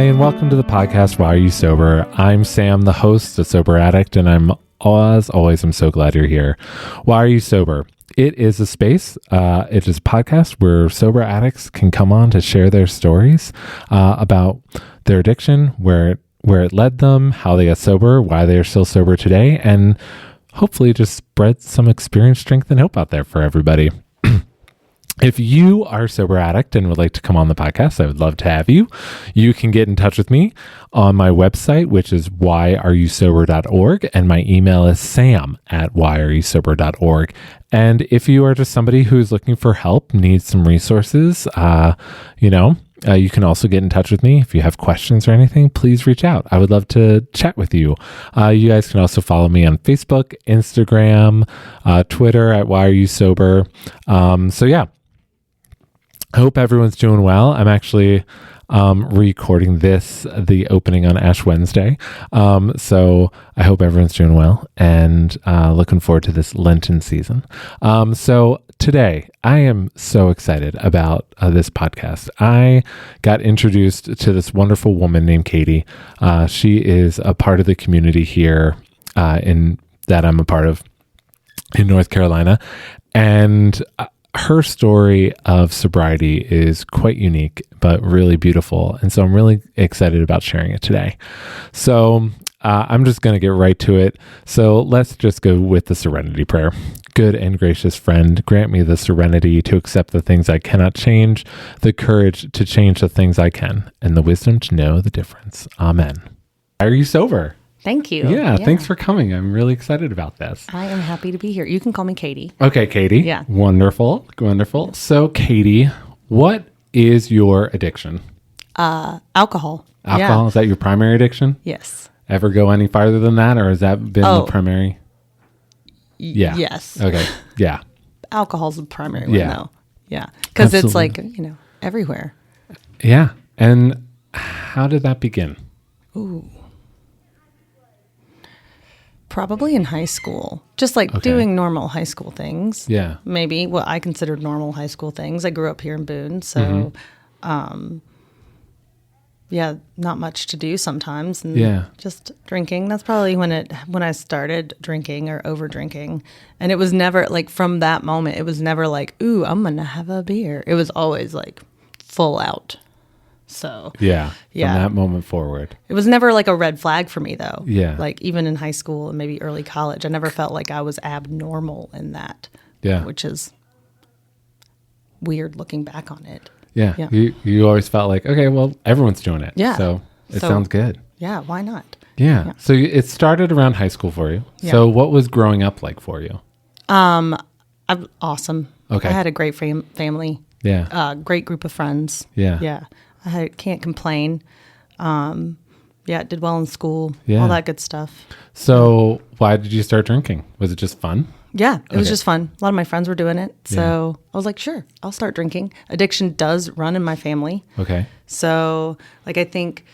and welcome to the podcast, Why Are You Sober? I'm Sam, the host, a sober addict, and I'm so glad you're here. Why Are You Sober? It is a space, it is a podcast where sober addicts can come on to share their stories about their addiction, where it led them, how they got sober, why they are still sober today, and hopefully just spread some experience, strength, and hope out there for everybody. If you are a sober addict and would like to come on the podcast, I would love to have you. You can get in touch with me on my website, which is whyareyousober.org, and my email is sam@whyareyousober.org. And if you are just somebody who's looking for help, needs some resources, you can also get in touch with me. If you have questions or anything, please reach out. I would love to chat with you. You guys can also follow me on Facebook, Instagram, Twitter at whyareyousober. I hope everyone's doing well. I'm actually recording the opening on Ash Wednesday. So I hope everyone's doing well and looking forward to this Lenten season. So today I am so excited about this podcast. I got introduced to this wonderful woman named Katie. She is a part of the community here that I'm a part of in North Carolina. And her story of sobriety is quite unique, but really beautiful. And so I'm really excited about sharing it today. So I'm just going to get right to it. So let's just go with the serenity prayer. Good and gracious friend, grant me the serenity to accept the things I cannot change, the courage to change the things I can, and the wisdom to know the difference. Amen. Are you sober? Thank you. Yeah, thanks for coming. I'm really excited about this. I am happy to be here. You can call me Katie. Okay, Katie. Yeah. Wonderful. So, Katie, what is your addiction? Alcohol. Alcohol? Yeah. Is that your primary addiction? Yes. Ever go any farther than that, or has that been the primary? Yeah. Yes. Okay. Yeah. Alcohol's the primary one, though. Yeah. Because it's everywhere. Yeah. And how did that begin? Ooh. Probably in high school, just doing normal high school things. Yeah. Maybe what I considered normal high school things. I grew up here in Boone, so, not much to do sometimes. And just drinking. That's probably when I started drinking or over drinking. And it was never from that moment, it was never ooh, I'm going to have a beer. It was always full out. So from that moment forward, it was never a red flag for me though. Yeah. Even in high school and maybe early college, I never felt like I was abnormal in that. Yeah. Which is weird looking back on it. Yeah. Yeah. You always felt like, okay, well, everyone's doing it. Yeah. So it sounds good. Yeah. Why not? Yeah. So it started around high school for you. Yeah. So what was growing up like for you? I'm awesome. Okay. I had a great family. Yeah. Great group of friends. Yeah. Yeah. I can't complain. Did well in school. Yeah. All that good stuff. So why did you start drinking? Was it just fun? Yeah, it was just fun. A lot of my friends were doing it. So I was like, sure, I'll start drinking. Addiction does run in my family. Okay. So I think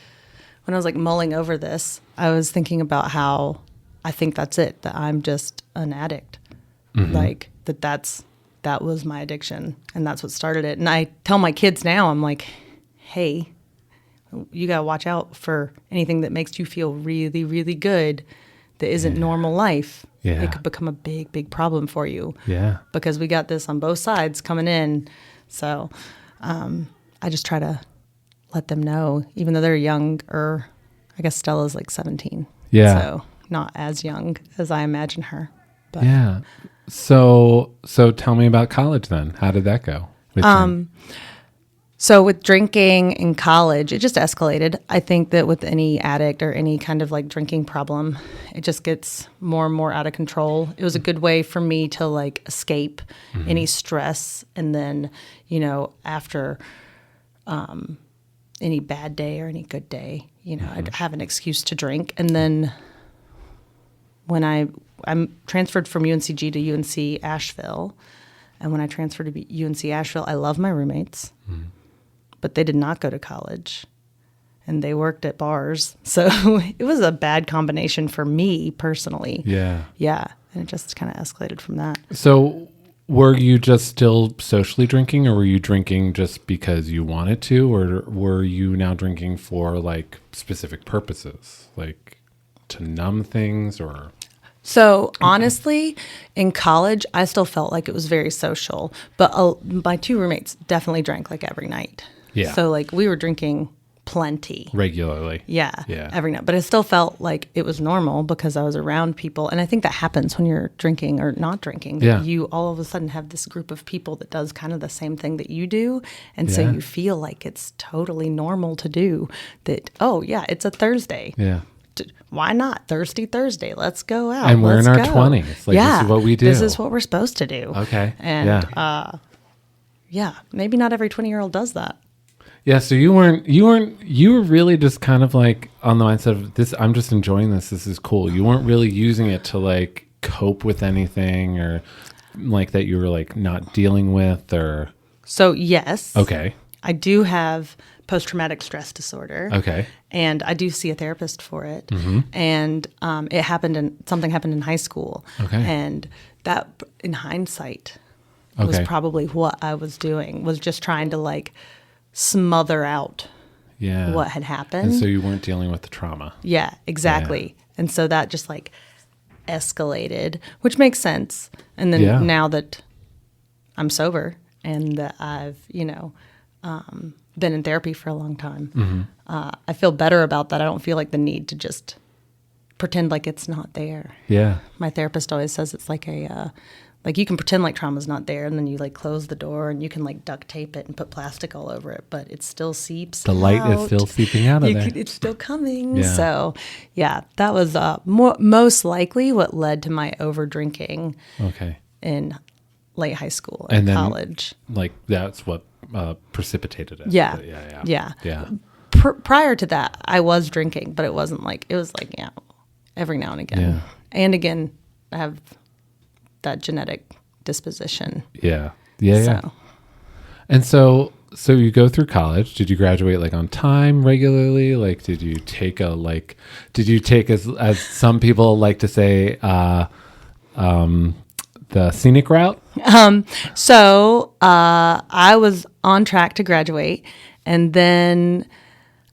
when I was mulling over this, I was thinking about how I think that's it, that I'm just an addict. Mm-hmm. That was my addiction and that's what started it. And I tell my kids now, I'm like, hey, you got to watch out for anything that makes you feel really, really good that isn't normal life. Yeah. It could become a big, big problem for you. Yeah. Because we got this on both sides coming in. So I just try to let them know, even though they're younger. I guess Stella's 17. Yeah. So not as young as I imagine her. But. Yeah. So tell me about college then. How did that go? So with drinking in college, it just escalated. I think that with any addict or any kind of drinking problem, it just gets more and more out of control. It was a good way for me to escape any stress. And then, after any bad day or any good day, I'd have an excuse to drink. And then when I'm transferred from UNCG to UNC Asheville, and when I transferred to UNC Asheville, I love my roommates. But they did not go to college and they worked at bars. So it was a bad combination for me personally. Yeah. Yeah. And it just kind of escalated from that. So were you just still socially drinking, or were you drinking just because you wanted to, or were you now drinking for like specific purposes, like to numb things, or? So honestly, in college, I still felt like it was very social, but my two roommates definitely drank like every night. Yeah. So like we were drinking plenty. Regularly. Yeah. Every night. But it still felt like it was normal because I was around people. And I think that happens when you're drinking or not drinking. Yeah. You all of a sudden have this group of people that does kind of the same thing that you do. And so Yeah. you feel like it's totally normal to do that. Oh, yeah, it's a Thursday. Yeah. Why not? Thirsty Thursday. Let's go out. And we're Let's in our go. 20s. Like, yeah. this is what we do. This is what we're supposed to do. Okay. And yeah. Yeah, maybe not every 20-year-old does that. Yeah, so you were really just kind of like on the mindset of this, I'm just enjoying this. This is cool. You weren't really using it to like cope with anything, or like that you were like not dealing with, or. So yes. Okay. I do have post-traumatic stress disorder. Okay. And I do see a therapist for it. Mm-hmm. And something happened in high school. Okay. And that, in hindsight, was probably what I was doing, was just trying to like smother out what had happened. And so you weren't dealing with the trauma. Yeah, exactly. Yeah. And so that just like escalated, which makes sense. And then now that I'm sober and that I've, been in therapy for a long time, I feel better about that. I don't feel like the need to just pretend like it's not there. Yeah. My therapist always says it's like like you can pretend like trauma's not there, and then you like close the door and you can like duct tape it and put plastic all over it, but it still seeps The light is still seeping out of there. It's still coming. Yeah. So yeah, that was most likely what led to my over drinking in late high school and college. Like that's what precipitated it. Yeah. Yeah. Prior to that, I was drinking, but it wasn't like, it was like, every now and again. Yeah. And again, I have that genetic disposition. Yeah. And so you go through college. Did you graduate like on time regularly? Like, did you take as some people like to say, the scenic route? So I was on track to graduate, and then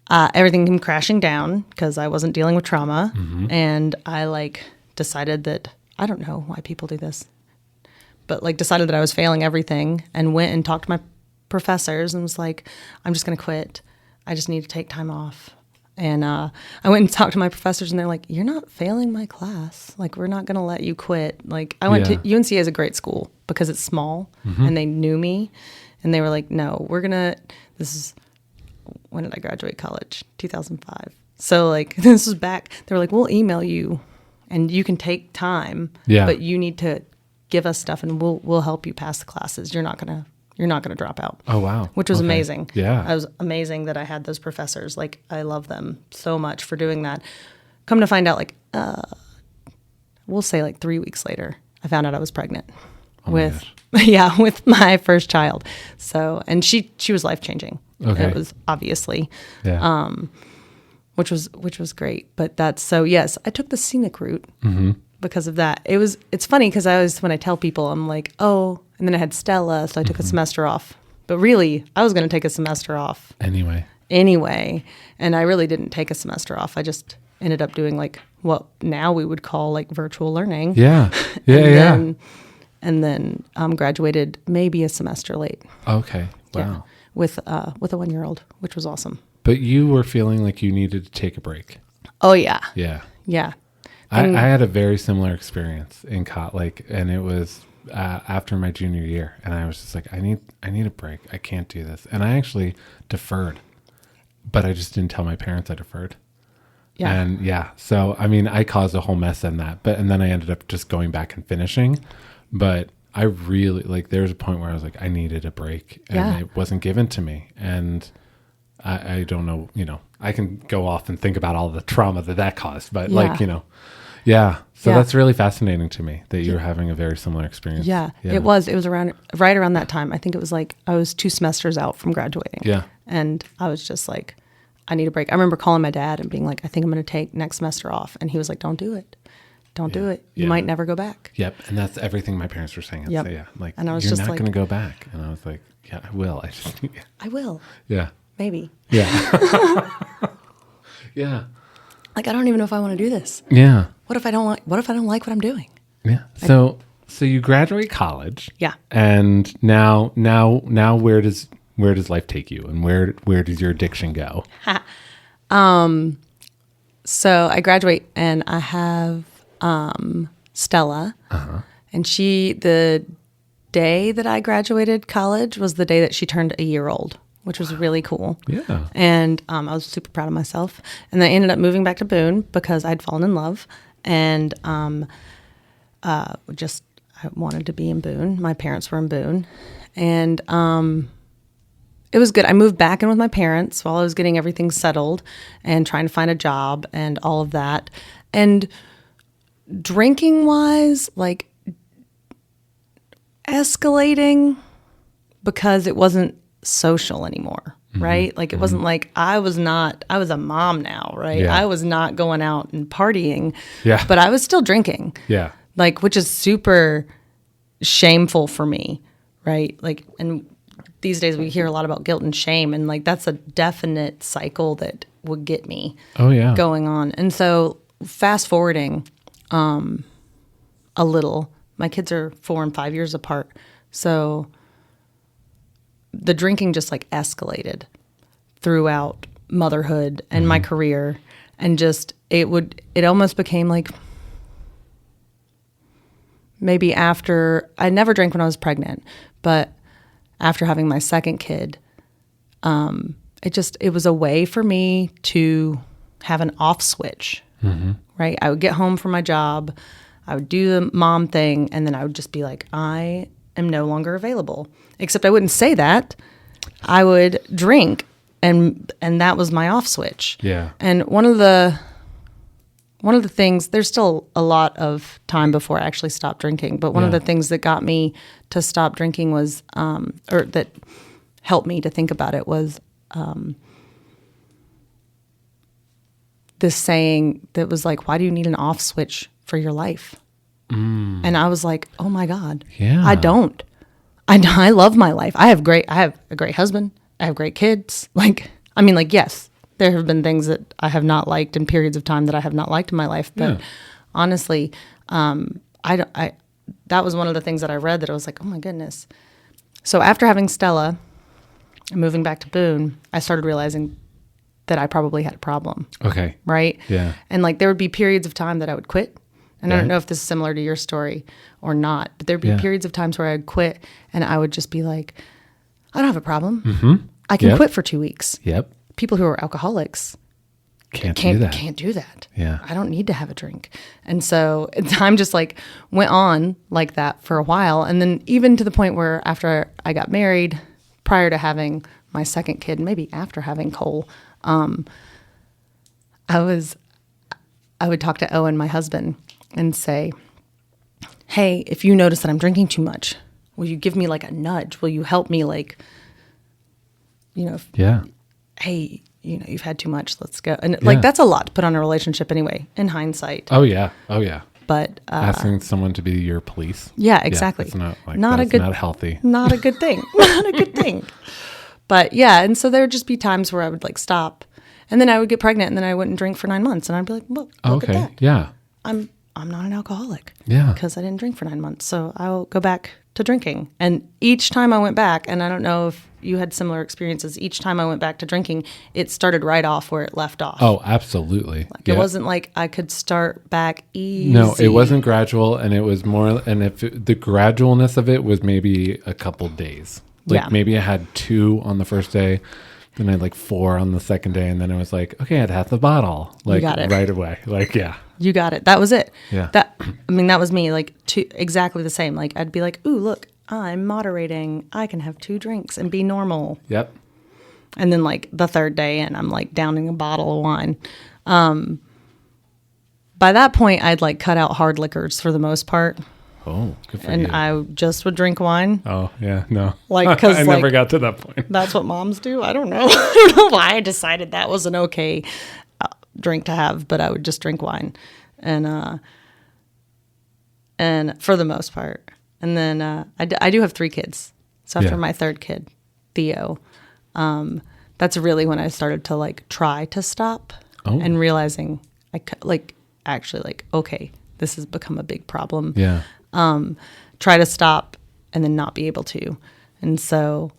everything came crashing down because I wasn't dealing with trauma. Mm-hmm. And I like decided that, I don't know why people do this, but like decided that I was failing everything, and went and talked to my professors and was like, I'm just going to quit. I just need to take time off. And I went and talked to my professors, and they're like, you're not failing my class. Like, we're not going to let you quit. Like, I went to UNCA is a great school because it's small, and they knew me, and they were like, no, this is, when did I graduate college? 2005. So like, this was back, they were like, we'll email you and you can take time, but you need to give us stuff and we'll help you pass the classes. You're not going to drop out. Oh, wow. Which was amazing. Yeah. It was amazing that I had those professors. Like, I love them so much for doing that. Come to find out, like, we'll say like 3 weeks later, I found out I was pregnant with my first child. So, and she was life-changing. Okay. It was obviously, which was great. But yes, I took the scenic route because of that. It's funny because when I tell people, I'm like, oh, and then I had Stella, so I took a semester off. But really, I was going to take a semester off. Anyway. And I really didn't take a semester off. I just ended up doing like what now we would call like virtual learning. Yeah. And then graduated maybe a semester late. Okay. Wow. Yeah, with a 1-year-old, which was awesome. But you were feeling like you needed to take a break. Oh yeah. Yeah. Yeah. I had a very similar experience in and it was after my junior year, and I was just like, I need a break. I can't do this. And I actually deferred, but I just didn't tell my parents I deferred. Yeah. And so I mean, I caused a whole mess in that, and then I ended up just going back and finishing. But I really there was a point where I was like, I needed a break, and it wasn't given to me. And I don't know, I can go off and think about all the trauma that caused, but So that's really fascinating to me that you're having a very similar experience. Yeah. It was right around that time. I think it was like, I was 2 semesters out from graduating. Yeah. And I was just like, I need a break. I remember calling my dad and being like, I think I'm going to take next semester off. And he was like, don't do it. don't do it. You Yeah. might never go back. Yep. And that's everything my parents were saying. I'd Yep. say, yeah. Like, And I was you're just not like- going to go back. And I was like, yeah, I will. I just, I will. yeah. Maybe. Yeah. Yeah. Like, I don't even know if I want to do this. Yeah. What if I don't like what I'm doing? Yeah. So you graduate college. Yeah. And now where does life take you, and where does your addiction go? So I graduate and I have Stella. And the day that I graduated college was the day that she turned a year old, which was really cool. Yeah. And I was super proud of myself. And I ended up moving back to Boone because I'd fallen in love. And I wanted to be in Boone. My parents were in Boone. And it was good. I moved back in with my parents while I was getting everything settled and trying to find a job and all of that. And drinking wise, like escalating because it wasn't social anymore, right? Like it wasn't like I was a mom now, right? Yeah. I was not going out and partying, Yeah. but I was still drinking. Yeah. Like, which is super shameful for me, right? Like, and these days we hear a lot about guilt and shame, and like that's a definite cycle that would get me Oh yeah. going on. And so fast forwarding a little, my kids are 4 and 5 years apart. So the drinking just like escalated throughout motherhood and my career. And just, it almost became like, maybe after, I never drank when I was pregnant, but after having my second kid, it was a way for me to have an off switch, right? I would get home from my job, I would do the mom thing, and then I would just be like, I am no longer available. Except I wouldn't say that. I would drink, and that was my off switch. Yeah. And one of the things, there's still a lot of time before I actually stopped drinking, but one of the things that got me to stop drinking was, or that helped me to think about it was this saying that was like, why do you need an off switch for your life? And I was like, oh my God, Yeah. I don't. I love my life. I have a great husband. I have great kids. Yes, there have been things that I have not liked and periods of time that I have not liked in my life. But honestly, that was one of the things that I read that I was like, oh my goodness. So after having Stella and moving back to Boone, I started realizing that I probably had a problem. Okay. Right? Yeah. And like there would be periods of time that I would quit. And I Yeah. don't know if this is similar to your story or not, but there'd be Yeah. periods of times where I'd quit and I would just be like, I don't have a problem. I can Yep. quit for 2 weeks. Yep. People who are alcoholics Can't do that. can't do that. Yeah. I don't need to have a drink. And so time just like went on like that for a while. And then even to the point where after I got married, prior to having my second kid, maybe after having Cole, I would talk to Owen, my husband, and say, hey, if you notice that I'm drinking too much, will you give me like a nudge? Will you help me like, Yeah. hey, you've had too much, let's go. And like, that's a lot to put on a relationship anyway, in hindsight. Oh yeah. Oh yeah. But Asking someone to be your police. yeah, exactly. It's not like Not a that's good- not healthy. Not a good thing. Not a good thing. But yeah, and so there would just be times where I would like stop, and then I would get pregnant, and then I wouldn't drink for 9 months, and I'd be like, well, look Okay. at that. Yeah. I'm not an alcoholic. Yeah. Because I didn't drink for 9 months. So I'll go back to drinking. And each time I went back, and I don't know if you had similar experiences, each time I went back to drinking, it started right off where it left off. Oh, absolutely. Like it wasn't like I could start back easy. No, it wasn't gradual, and it was more. And the gradualness of it was maybe a couple days. Like Yeah. maybe I had 2 on the first day, then I had like 4 on the second day, and then it was like, okay, I had half the bottle, like got it. right away. Like yeah, You got it. That was it. Yeah. That was me. Like exactly the same. Like I'd be like, ooh, look, I'm moderating. I can have 2 drinks and be normal. yep, And then like the third day, and I'm like downing a bottle of wine. By that point, I'd like cut out hard liquors for the most part, Oh, good for and you. I just would drink wine. Oh yeah, no, Like, 'cause, I never like- got to that point. That's what moms do. I don't know. I don't know why I decided that was an okay drink to have, but I would just drink wine. And and for the most part. And then I do have 3 kids. So after my 3rd kid, Theo, that's really when I started to like try to stop and realizing okay, this has become a big problem. Yeah. Try to stop and then not be able to. And so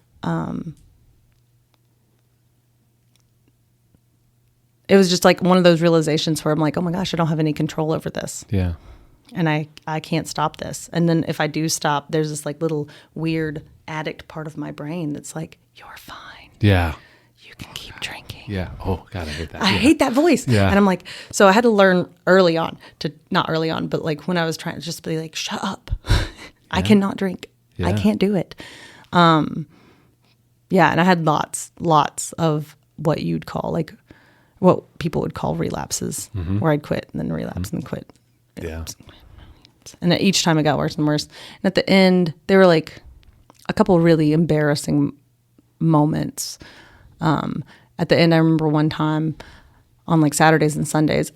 it was just like one of those realizations where I'm like, oh my gosh, I don't have any control over this. Yeah. And I can't stop this. And then if I do stop, there's this like little weird addict part of my brain that's like, you're fine. Yeah. You can keep drinking. Yeah. Oh God, I hate that. I hate that voice. Yeah. And I'm like, so I had to learn early on not early on, but like when I was trying to just be like, shut up. I cannot drink. Yeah. I can't do it. Yeah. And I had lots of what you'd call like what people would call relapses, where I'd quit and then relapse and then quit. Yeah. And each time it got worse and worse. And at the end, there were like a couple really embarrassing moments. At the end, I remember one time on like Saturdays and Sundays,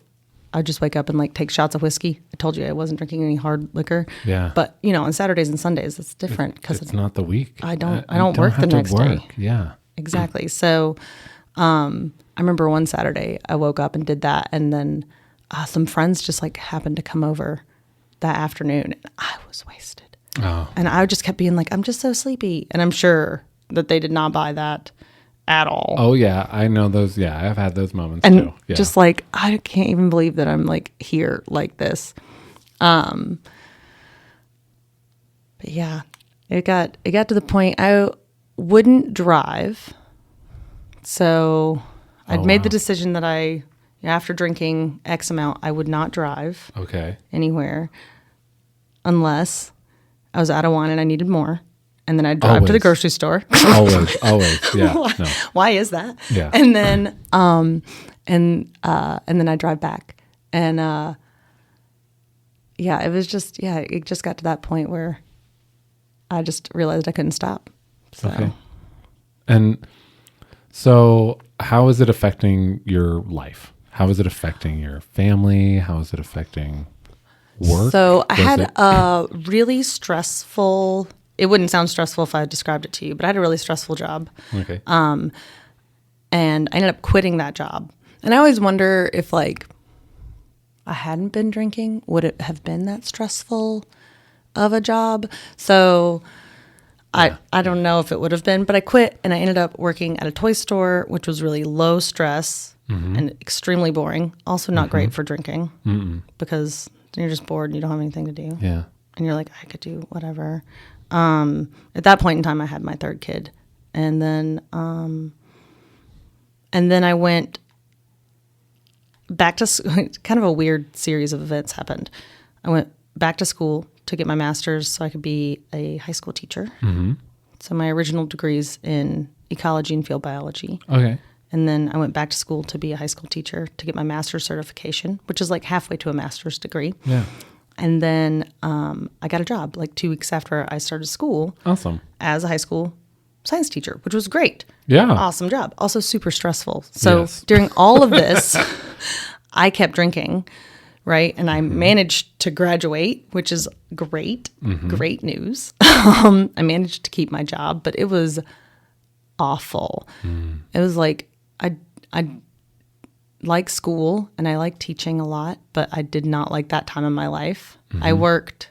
I'd just wake up and like take shots of whiskey. I told you I wasn't drinking any hard liquor. Yeah. But you know, on Saturdays and Sundays, it's different because it's not the week. I don't work the next day. Yeah. Exactly. So, I remember one Saturday I woke up and did that, and then some friends just like happened to come over that afternoon, and I was wasted. Oh. And I just kept being like, I'm just so sleepy, and I'm sure that they did not buy that at all. Oh yeah, I know those. Yeah, I've had those moments and too. Yeah. just like I can't even believe that I'm like here like this. But yeah, it got to the point I wouldn't drive. So I'd made the decision that after drinking X amount, I would not drive anywhere unless I was out of wine and I needed more. And then I'd drive to the grocery store. always. Yeah. No. Why is that? Yeah. And then, and then I drive back. And, yeah, it was just, it just got to that point where I just realized I couldn't stop. So. Okay. And so how is it affecting your life? How is it affecting your family? How is it affecting work? So I had a really stressful, it wouldn't sound stressful if I described it to you, but I had a really stressful job. Okay. And I ended up quitting that job. And I always wonder if like I hadn't been drinking, would it have been that stressful of a job? So I don't know if it would have been, but I quit and I ended up working at a toy store, which was really low stress and extremely boring. Also not great for drinking because you're just bored and you don't have anything to do. Yeah. And you're like, I could do whatever. At that point in time, I had my 3rd kid. And then I went back to kind of a weird series of events happened. I went back to school to get my master's so I could be a high school teacher. So my original degree's in ecology and field biology. Okay. And then I went back to school to be a high school teacher to get my master's certification, which is like halfway to a master's degree. Yeah. And then I got a job like 2 weeks after I started school. Awesome. As a high school science teacher, which was great. Yeah. Awesome job. Also super stressful. So during all of this, I kept drinking, right? And I managed to graduate, which is great. Great news. I managed to keep my job, but it was awful. It was like I like school and I like teaching a lot, but I did not like that time of my life. I worked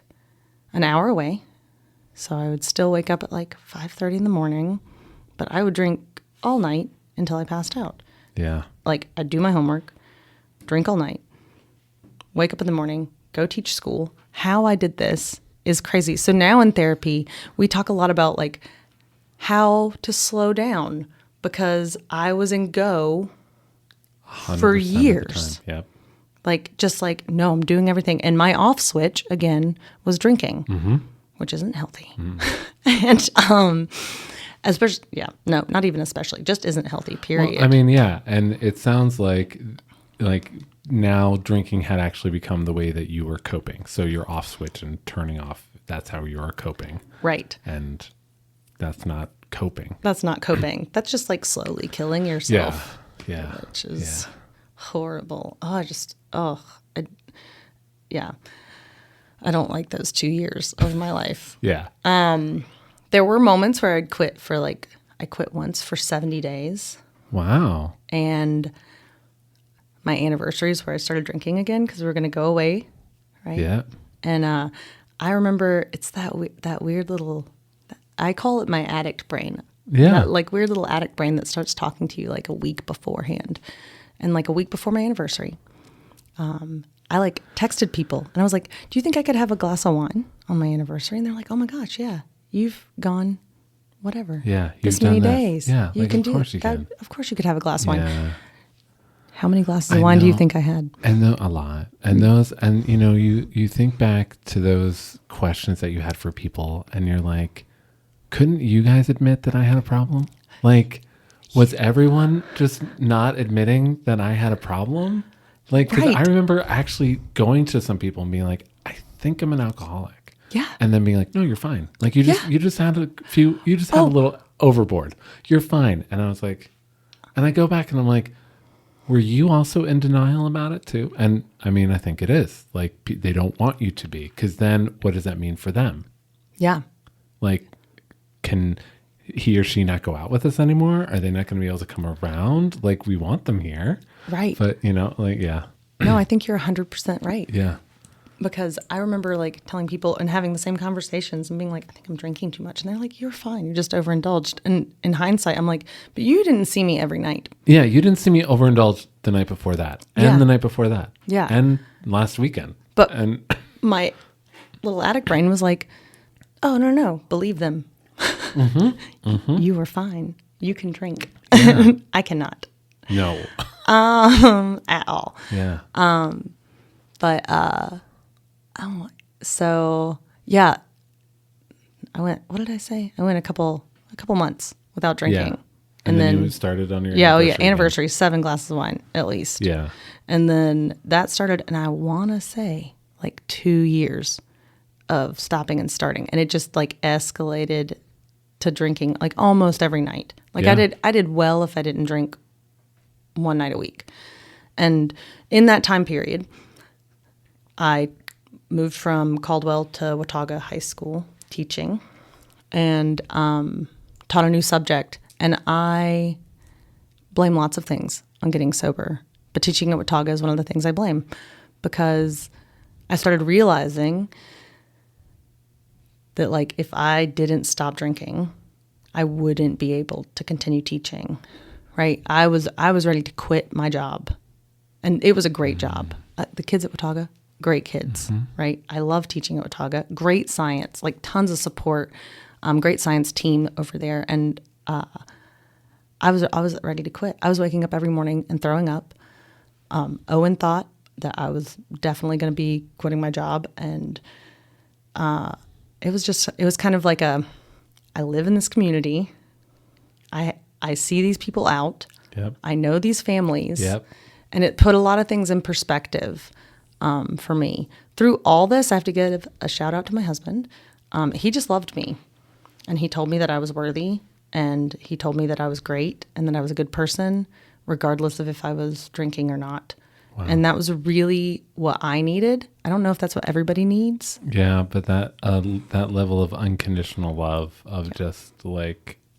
an hour away, so I would still wake up at like 5:30 in the morning, but I would drink all night until I passed out. Yeah. Like I'd do my homework, drink all night, wake up in the morning, go teach school. How I did this is crazy. So now in therapy, we talk a lot about like how to slow down because I was in go for years. Yep. Like, just like, no, I'm doing everything. And my off switch, again, was drinking, which isn't healthy. And especially, no, not even especially, just isn't healthy, period. Well, I mean, yeah. And it sounds like now drinking had actually become the way that you were coping. So you're off switch and turning off. That's how you are coping. Right. And that's not coping. That's not coping. That's just like slowly killing yourself. Yeah. Which is horrible. Yeah. I don't like those 2 years of my life. Yeah. There were moments where I'd quit for I quit once for 70 days. Wow. And my anniversary is where I started drinking again because we were going to go away, right? Yeah. And I remember it's that weird little, I call it my addict brain. Yeah. That weird little addict brain that starts talking to you a week beforehand. And a week before my anniversary, I texted people and I was like, do you think I could have a glass of wine on my anniversary? And they're like, oh my gosh, yeah, you've gone whatever. Yeah. This many days. Yeah. You can of course you can. Of course you could have a glass of wine. Yeah. How many glasses of wine do you think I had? And a lot. And those, and you think back to those questions that you had for people and you're like, couldn't you guys admit that I had a problem? Was everyone just not admitting that I had a problem? Because Right. I remember actually going to some people and being like, I think I'm an alcoholic. Yeah. And then being like, no, you're fine. You just had a little overboard. You're fine. And I was like, and I go back and I'm like, were you also in denial about it too? And I mean, I think it is. They don't want you to be, because then what does that mean for them? Yeah. Can he or she not go out with us anymore? Are they not going to be able to come around? We want them here. Right. But, yeah. No, I think you're 100% right. Yeah. Because I remember telling people and having the same conversations and being like, I think I'm drinking too much. And they're like, you're fine. You just overindulged. And in hindsight, I'm like, but you didn't see me every night. Yeah. You didn't see me overindulge the night before that. And Yeah. the night before that. Yeah. And last weekend. But and my little addict brain was like, oh, no, believe them. You were fine. You can drink. Yeah. I cannot. No. At all. Yeah. But so yeah, I went. What did I say? I went a couple months without drinking, Yeah. And then you started on your anniversary, 7 glasses of wine at least. Yeah. And then that started, and I want to say 2 years of stopping and starting, and it just escalated to drinking almost every night. Yeah. I did well if I didn't drink one night a week, and in that time period, I moved from Caldwell to Watauga High School teaching, and taught a new subject. And I blame lots of things on getting sober, but teaching at Watauga is one of the things I blame, because I started realizing that if I didn't stop drinking, I wouldn't be able to continue teaching. Right? I was ready to quit my job, and it was a great job. The kids at Watauga, great kids, right? I love teaching at Watauga. Great science, tons of support. Great science team over there, and I was ready to quit. I was waking up every morning and throwing up. Owen thought that I was definitely going to be quitting my job, and it was kind of I live in this community. I see these people out. Yep. I know these families. Yep. And it put a lot of things in perspective for me. Through all this, I have to give a shout out to my husband. He just loved me. And he told me that I was worthy. And he told me that I was great and that I was a good person, regardless of if I was drinking or not. Wow. And that was really what I needed. I don't know if that's what everybody needs. Yeah, but that level of unconditional love, of just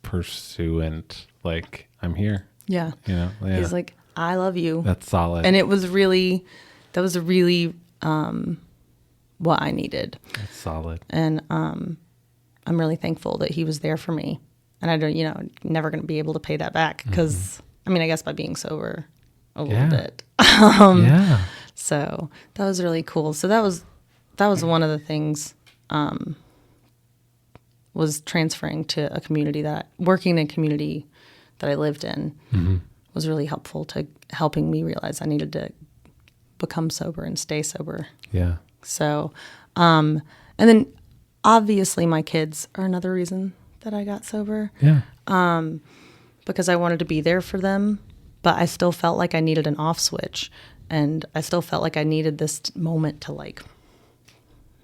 pursuant, I'm here. Yeah. Yeah. He's like, I love you. That's solid. And that was really what I needed. That's solid. And I'm really thankful that he was there for me. And I don't, never going to be able to pay that back, because, I mean, I guess by being sober a little bit. Yeah. So that was really cool. So that was one of the things, was transferring to a community working in a community that I lived in was really helpful to helping me realize I needed to become sober and stay sober. Yeah. So, and then obviously my kids are another reason that I got sober. Yeah. Because I wanted to be there for them, but I still felt like I needed an off switch, and I still felt like I needed this moment to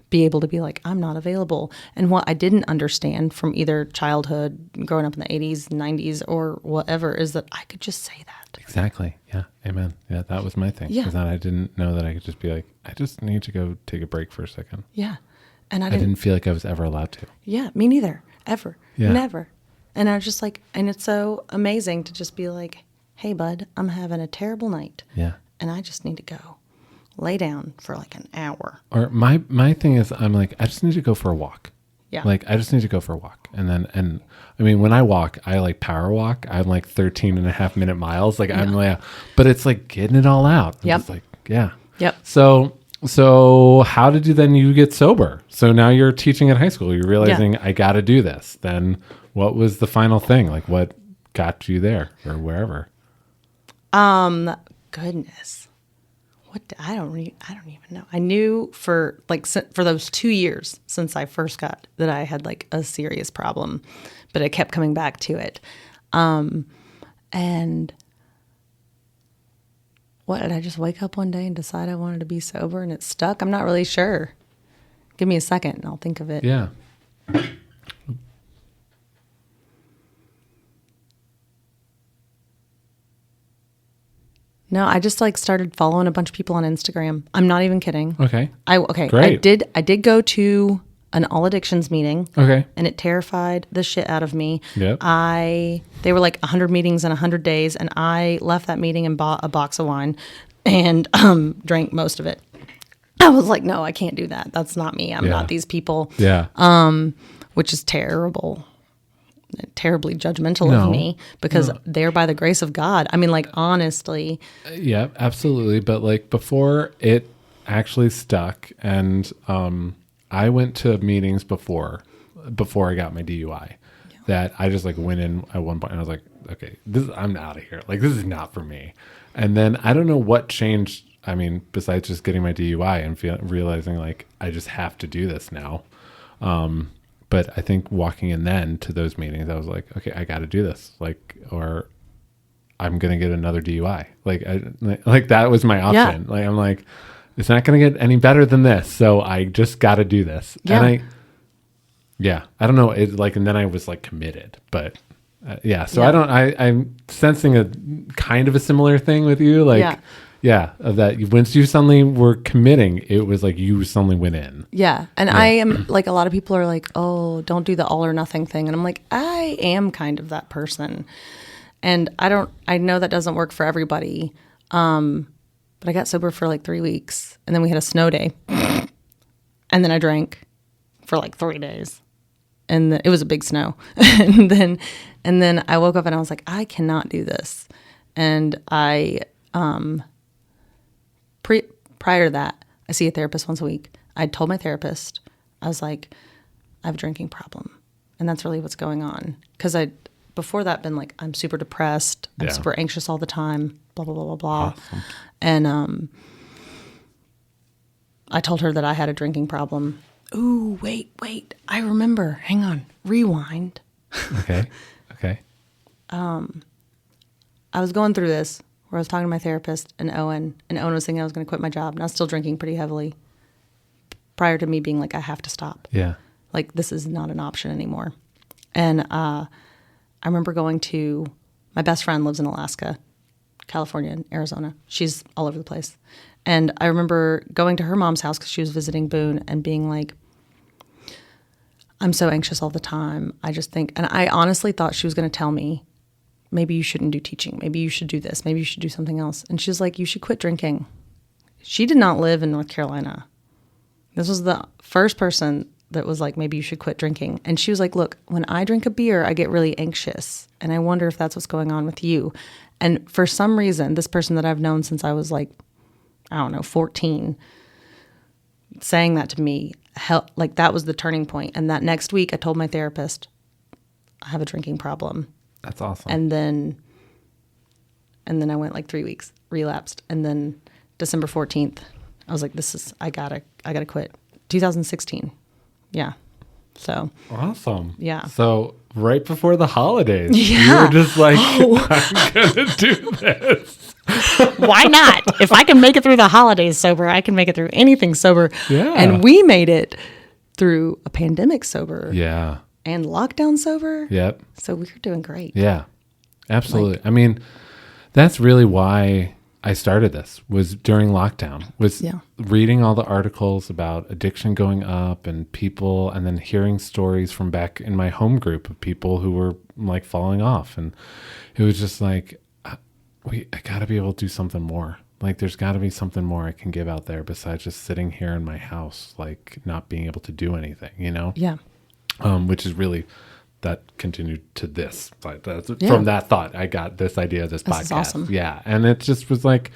be able to be like, I'm not available. And what I didn't understand from either childhood, growing up in the 80s, 90s, or whatever, is that I could just say that. Exactly. Yeah. Amen. Yeah. That was my thing. Yeah. Because I didn't know that I could just be like, I just need to go take a break for a second. Yeah. And I didn't feel like I was ever allowed to. Yeah, me neither. Ever. Yeah. Never. And I was just like, and it's so amazing to just be like, hey, bud, I'm having a terrible night. Yeah. And I just need to go lay down for like an hour. Or my thing is, I'm like, I just need to go for a walk. Yeah. Like, I just need to go for a walk. And I mean, when I walk, I like power walk. I'm like 13.5 minute miles. Like, I'm like, but it's like getting it all out. I'm Yep. just like, yeah. Yep. So how did you get sober? So now you're teaching at high school. You're realizing I got to do this. Then what was the final thing? Like, what got you there or wherever? Goodness. I don't even know. I knew for those 2 years since I first got that I had like a serious problem, but I kept coming back to it. And what, did I just wake up one day and decide I wanted to be sober and it stuck? I'm not really sure. Give me a second and I'll think of it. Yeah. No, I just like started following a bunch of people on Instagram. I'm not even kidding. Okay. Okay. Great. I did go to an all addictions meeting. Okay. And it terrified the shit out of me. Yep. They were like 100 meetings in 100 days, and I left that meeting and bought a box of wine and drank most of it. I was like, no, I can't do that. That's not me. I'm not these people. Yeah. Which is terrible. Terribly judgmental of me because they're by the grace of God. I mean, like, honestly. Yeah, absolutely. But like before it actually stuck, and I went to meetings before I got my DUI that I just like went in at one point and I was like, okay, I'm out of here. Like, this is not for me. And then I don't know what changed. I mean, besides just getting my DUI and realizing like I just have to do this now. But I think walking in then to those meetings, I was like, okay, I got to do this, like, or I'm going to get another DUI. Like that was my option. Yeah. Like, I'm like, it's not going to get any better than this. So I just got to do this. Yeah. And I don't know. It's like, and then I was like committed, but so I'm sensing a kind of a similar thing with you. Like, that once you suddenly were committing, it was like you suddenly went in. Yeah. And I am like, a lot of people are like, oh, don't do the all or nothing thing. And I'm like, I am kind of that person. And I know that doesn't work for everybody. But I got sober for like 3 weeks and then we had a snow day and then I drank for like 3 days and it was a big snow. and then I woke up and I was like, I cannot do this. And prior to that, I see a therapist once a week. I told my therapist, I was like, I have a drinking problem. And that's really what's going on. Because before that, been like, I'm super depressed. I'm super anxious all the time, blah, blah, blah, blah, blah. Awesome. And I told her that I had a drinking problem. Ooh, wait. I remember. Hang on. Rewind. Okay. I was going through this where I was talking to my therapist and Owen was thinking I was going to quit my job. And I was still drinking pretty heavily prior to me being like, I have to stop. Yeah. Like, this is not an option anymore. And I remember going to, my best friend lives in Alaska, California, and Arizona. She's all over the place. And I remember going to her mom's house because she was visiting Boone and being like, I'm so anxious all the time. I just think, and I honestly thought she was going to tell me, maybe you shouldn't do teaching. Maybe you should do this. Maybe you should do something else. And she's like, you should quit drinking. She did not live in North Carolina. This was the first person that was like, maybe you should quit drinking. And she was like, look, when I drink a beer, I get really anxious. And I wonder if that's what's going on with you. And for some reason, this person that I've known since I was like, I don't know, 14, saying that to me, like that was the turning point. And that next week I told my therapist, I have a drinking problem. That's awesome. And then I went like 3 weeks, relapsed. And then December 14th, I was like, I gotta quit. 2016. Yeah. So. Awesome. Yeah. So right before the holidays, yeah. you were just like, I'm going to do this. Why not? If I can make it through the holidays sober, I can make it through anything sober. Yeah. And we made it through a pandemic sober. Yeah. And lockdown sober. Yep. So we're doing great. Yeah. Absolutely. I mean, that's really why I started this, was during lockdown, was reading all the articles about addiction going up and people, and then hearing stories from back in my home group of people who were like falling off. And it was just like, I got to be able to do something more. Like, there's got to be something more I can give out there besides just sitting here in my house, like not being able to do anything, you know? Yeah. Which is really, that continued to this. Like, from that thought, I got this idea, this podcast. Is awesome. Yeah. And it just was like,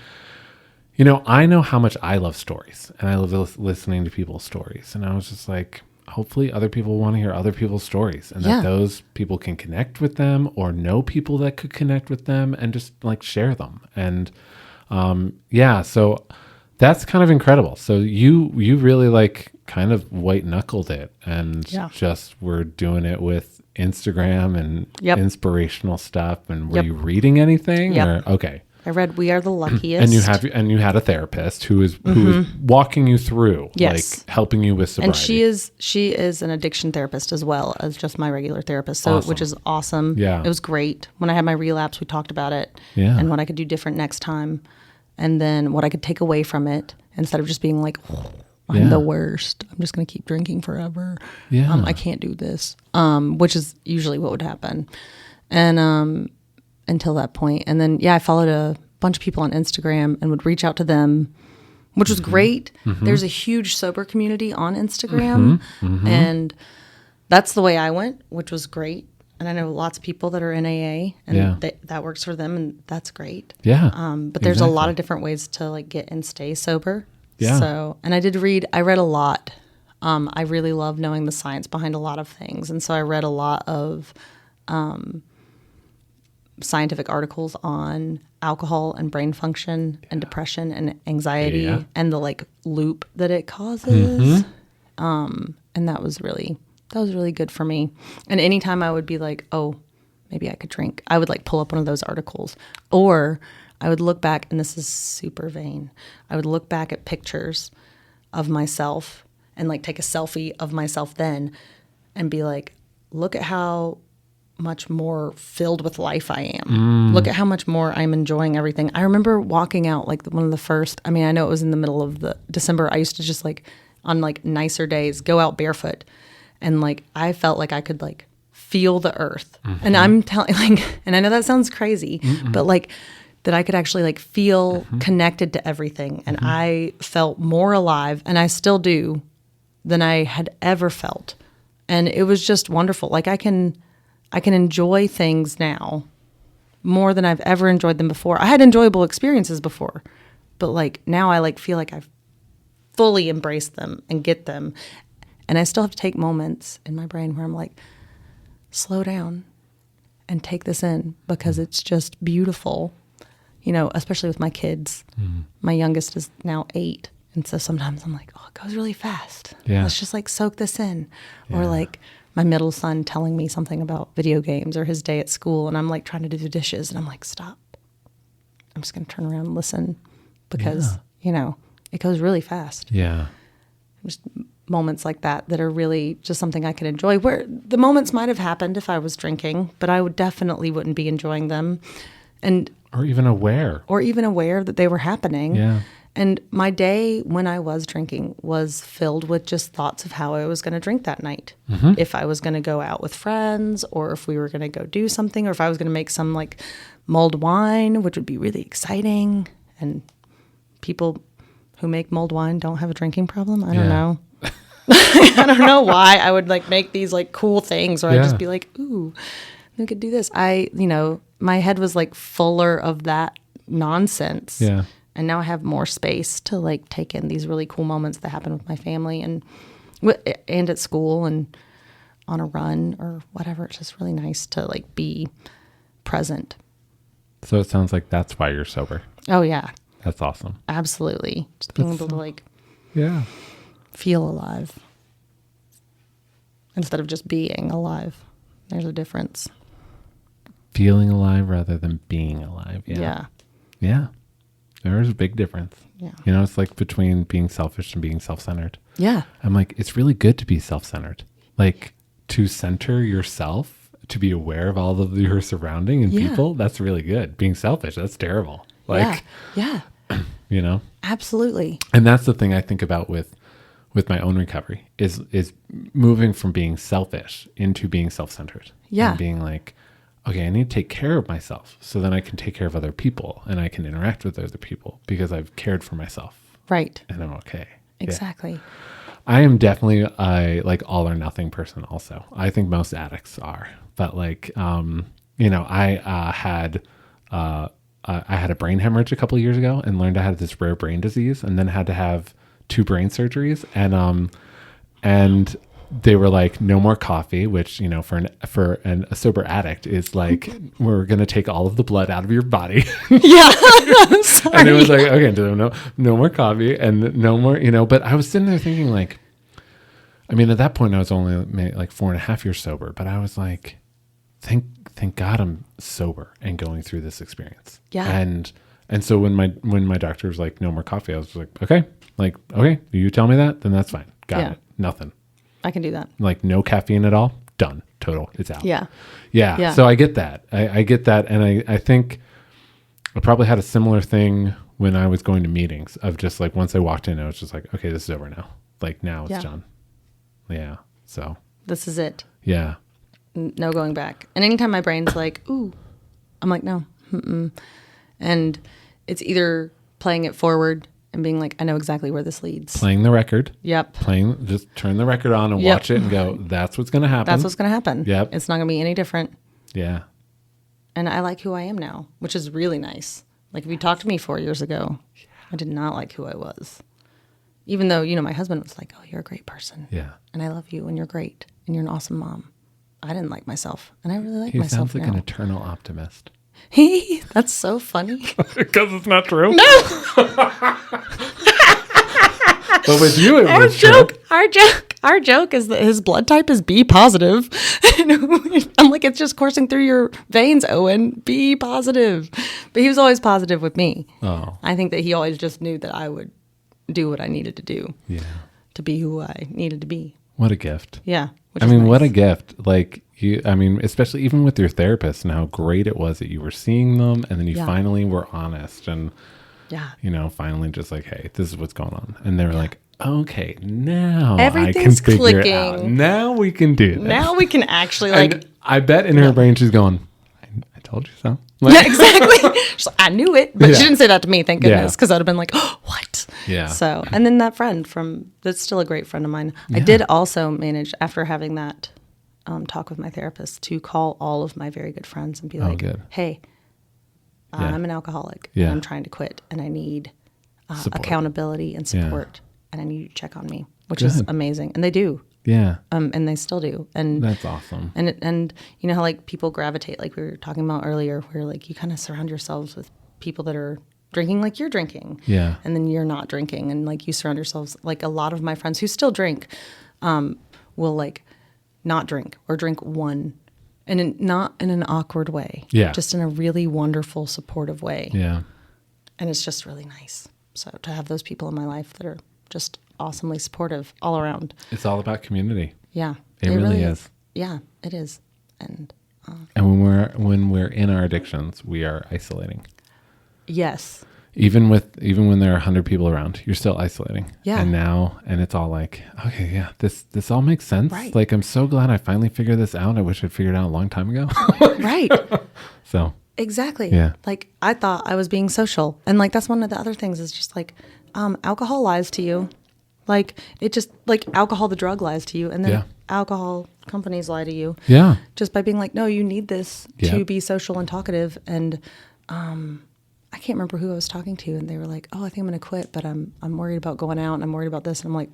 you know, I know how much I love stories, and I love listening to people's stories. And I was just like, hopefully other people want to hear other people's stories, and that those people can connect with them or know people that could connect with them and just like share them. And so that's kind of incredible. So you really like kind of white knuckled it and just were doing it with Instagram and inspirational stuff. And were you reading anything? Yep. Or, okay. I read We Are the Luckiest. And you had a therapist who is walking you through, like helping you with sobriety. And she is an addiction therapist as well as just my regular therapist. So which is awesome. Yeah. It was great. When I had my relapse, we talked about it. Yeah. And what I could do different next time. And then what I could take away from it instead of just being like, oh, I'm the worst. I'm just going to keep drinking forever. Yeah. I can't do this. Which is usually what would happen. And until that point. And then, I followed a bunch of people on Instagram and would reach out to them, which was great. There's a huge sober community on Instagram. And that's the way I went, which was great. And I know lots of people that are in AA, and that works for them, and that's great. Yeah. But there's a lot of different ways to like get and stay sober. Yeah. So, and I read a lot. I really love knowing the science behind a lot of things. And so I read a lot of scientific articles on alcohol and brain function and depression and anxiety and the like loop that it causes. And that was really good for me. And anytime I would be like, oh, maybe I could drink, I would like pull up one of those articles, or I would look back, and this is super vain, I would look back at pictures of myself and like take a selfie of myself then and be like, look at how much more filled with life I am. Look at how much more I'm enjoying everything. I remember walking out like one of the first, I mean, I know it was in the middle of the December. I used to just like on like nicer days, go out barefoot. And like, I felt like I could like feel the earth. And I'm telling like, and I know that sounds crazy, but like that I could actually like feel connected to everything. And I felt more alive, and I still do, than I had ever felt. And it was just wonderful. Like I can enjoy things now more than I've ever enjoyed them before. I had enjoyable experiences before, but like now I like feel like I've fully embraced them and get them. And I still have to take moments in my brain where I'm like, slow down and take this in, because it's just beautiful, you know, especially with my kids. My youngest is now 8. And so sometimes I'm like, oh, it goes really fast. Yeah. Let's just like soak this in. Yeah. Or like my middle son telling me something about video games or his day at school, and I'm like trying to do the dishes, and I'm like, stop. I'm just going to turn around and listen, because, you know, it goes really fast. Yeah. Just moments like that are really just something I can enjoy, where the moments might have happened if I was drinking, but I definitely wouldn't be enjoying them. Or even aware that they were happening. Yeah. And my day when I was drinking was filled with just thoughts of how I was going to drink that night. If I was going to go out with friends, or if we were going to go do something, or if I was going to make some like mulled wine, which would be really exciting. And people who make mulled wine don't have a drinking problem. I don't know. I don't know why I would like make these like cool things, or I'd just be like, ooh, we could do this. My head was like fuller of that nonsense. Yeah. And now I have more space to like take in these really cool moments that happen with my family and at school and on a run or whatever. It's just really nice to like be present. So it sounds like that's why you're sober. Oh yeah. That's awesome. Absolutely. Just being able to like feel alive instead of just being alive. There's a difference. Feeling alive rather than being alive. Yeah. Yeah. There's a big difference. Yeah. You know, it's like between being selfish and being self-centered. Yeah. I'm like, it's really good to be self-centered. Like, to center yourself, to be aware of all of your surrounding and people, that's really good. Being selfish, that's terrible. Like, yeah. you know? Absolutely. And that's the thing I think about with my own recovery is moving from being selfish into being self-centered. Yeah. And being like, okay, I need to take care of myself so then I can take care of other people and I can interact with other people because I've cared for myself. Right. And I'm okay. Exactly. Yeah. I am definitely a like all or nothing person also. I think most addicts are. But like, you know, I had a brain hemorrhage a couple of years ago and learned I had this rare brain disease and then had to have 2 brain surgeries. And they were like, no more coffee, which, you know, for a sober addict is like, we're going to take all of the blood out of your body. Yeah. I'm sorry. And it was like, okay, no more coffee and no more, you know, but I was sitting there thinking like, I mean, at that point I was only maybe like 4.5 years sober, but I was like, thank God I'm sober and going through this experience. Yeah. And so when my doctor was like, no more coffee, I was like, okay, you tell me that, then that's fine. Got it. Nothing. I can do that. Like no caffeine at all. Done. Total. It's out. Yeah. Yeah. So I get that. I get that. And I think I probably had a similar thing when I was going to meetings of just like, once I walked in, I was just like, okay, this is over now. Like now it's done. Yeah. So this is it. Yeah. No going back. And anytime my brain's like, ooh, I'm like, no. Mm-mm. And it's either playing it forward and being like, I know exactly where this leads. Playing the record. Yep. Just turn the record on and watch it and go, that's what's going to happen. That's what's going to happen. Yep. It's not going to be any different. Yeah. And I like who I am now, which is really nice. Like if you talked to me 4 years ago, I did not like who I was. Even though, you know, my husband was like, oh, you're a great person. Yeah. And I love you and you're great and you're an awesome mom. I didn't like myself. And I really like myself. He sounds like now. an eternal optimist. That's so funny. Because it's not true. No. But with you, it was true. True. Our joke is that his blood type is B positive. I'm like, it's just coursing through your veins, Owen. B positive. But he was always positive with me. Oh. I think that he always just knew that I would do what I needed to do. Yeah. To be who I needed to be. What a gift. Yeah. I mean, what a gift. Like especially even with your therapist and how great it was that you were seeing them and then you finally were honest and, you know, finally just like, hey, this is what's going on. And they were like, okay, now everything's I can figure clicking. it out. Now we can do this. Now we can actually like. And I bet in her brain she's going, I told you so. Like, yeah, exactly. She's like, I knew it, but she didn't say that to me, thank goodness, because I'd have been like, oh, what? Yeah. So, and then that friend that's still a great friend of mine. I did also manage, after having that talk with my therapist, to call all of my very good friends and be like, hey, I'm an alcoholic and I'm trying to quit and I need accountability and support and I need you to check on me, which is amazing. And they do. Yeah. And they still do. And that's awesome. And you know how like people gravitate, like we were talking about earlier, where like you kind of surround yourselves with people that are drinking like you're drinking. Yeah. And then you're not drinking. And like you surround yourselves, like a lot of my friends who still drink will like not drink or drink one. And not in an awkward way. Yeah. Just in a really wonderful, supportive way. Yeah. And it's just really nice. So to have those people in my life that are just awesomely supportive all around. It's all about community. Yeah. It really is. Yeah, it is. And when we're in our addictions, we are isolating. Yes. Even when there are 100 people around, you're still isolating. Yeah. And it's all like, okay, yeah, this all makes sense. Right. Like, I'm so glad I finally figured this out. I wish I'd figured it out a long time ago. Right. So. Exactly. Yeah. Like I thought I was being social. And like, that's one of the other things is just like, alcohol lies to you. Like it just like alcohol, the drug lies to you. And then alcohol companies lie to you. Yeah. Just by being like, no, you need this to be social and talkative. And, I can't remember who I was talking to, and they were like, "Oh, I think I'm going to quit, but I'm worried about going out, and I'm worried about this." And I'm like,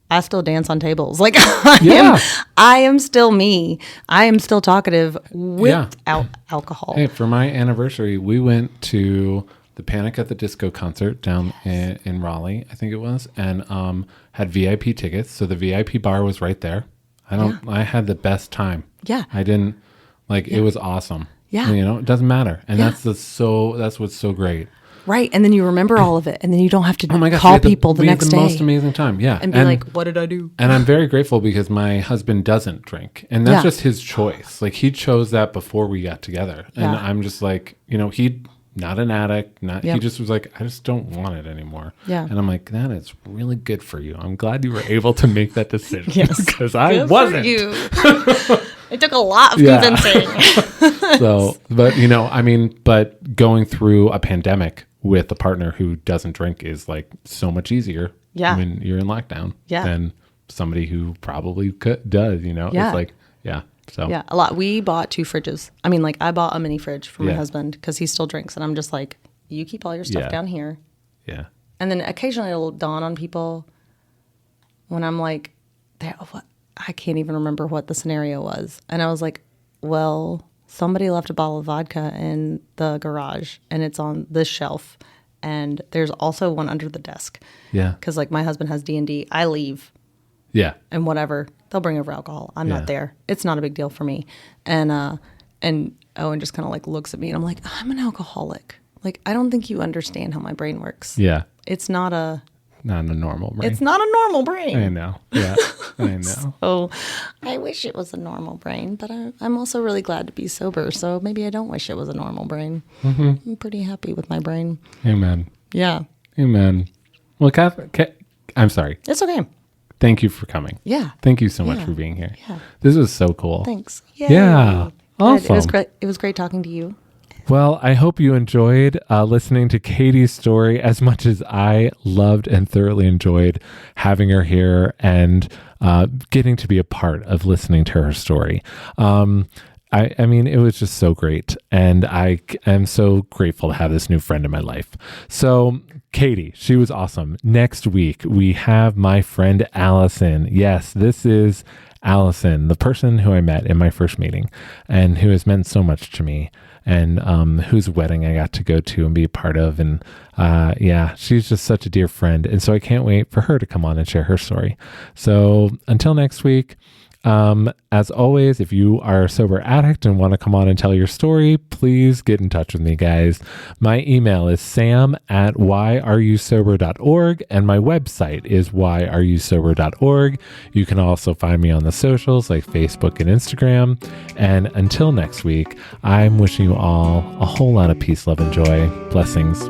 I still dance on tables. Like I am still me. I am still talkative without alcohol. Hey, for my anniversary, we went to the Panic at the Disco concert down in Raleigh, I think it was, and had VIP tickets. So the VIP bar was right there. I had the best time. Yeah. I didn't it was awesome. Yeah. You know, it doesn't matter. And that's what's so great. Right. And then you remember all of it. And then you don't have to Oh my gosh, call people the next day. We had the most amazing time. Yeah. And be like, what did I do? And I'm very grateful because my husband doesn't drink. And that's just his choice. Like, he chose that before we got together. And I'm just like, he not an addict. He just was like, I just don't want it anymore. Yeah. And I'm like, that is really good for you. I'm glad you were able to make that decision. Yes. Because I wasn't. You. It took a lot of convincing. So, but but going through a pandemic with a partner who doesn't drink is like so much easier. Yeah. When you're in lockdown. Yeah. Than somebody who probably does, Yeah. It's like, So. Yeah, a lot. We bought 2 fridges. I mean, like, I bought a mini fridge for my husband because he still drinks. And I'm just like, you keep all your stuff down here. Yeah. And then occasionally it'll dawn on people when I'm like, I can't even remember what the scenario was. And I was like, well, somebody left a bottle of vodka in the garage and it's on this shelf. And there's also one under the desk. Yeah. Because, like, my husband has D&D. I leave. Yeah. And whatever. They'll bring over alcohol. I'm not there. It's not a big deal for me. And Owen just kind of like looks at me and I'm like, I'm an alcoholic. Like, I don't think you understand how my brain works. Yeah. It's not a normal brain. It's not a normal brain. I know. Yeah. I know. So I wish it was a normal brain, but I'm also really glad to be sober. So maybe I don't wish it was a normal brain. Mm-hmm. I'm pretty happy with my brain. Amen. Yeah. Amen. Well, I'm sorry. It's okay. Thank you for coming. Yeah. Thank you so much for being here. Yeah. This was so cool. Thanks. Yay. Yeah. Awesome. It was great talking to you. Well, I hope you enjoyed listening to Katie's story as much as I loved and thoroughly enjoyed having her here and getting to be a part of listening to her story. I mean, it was just so great. And I am so grateful to have this new friend in my life. So Katie, she was awesome. Next week, we have my friend Allison. Yes, this is Allison, the person who I met in my first meeting and who has meant so much to me and whose wedding I got to go to and be a part of. And she's just such a dear friend. And so I can't wait for her to come on and share her story. So until next week, as always, if you are a sober addict and want to come on and tell your story, please get in touch with me, guys. My email is sam@whyareyoussober.org and my website is whyareyoussober.org. You can also find me on the socials like Facebook and Instagram. And until next week, I'm wishing you all a whole lot of peace, love, and joy. Blessings.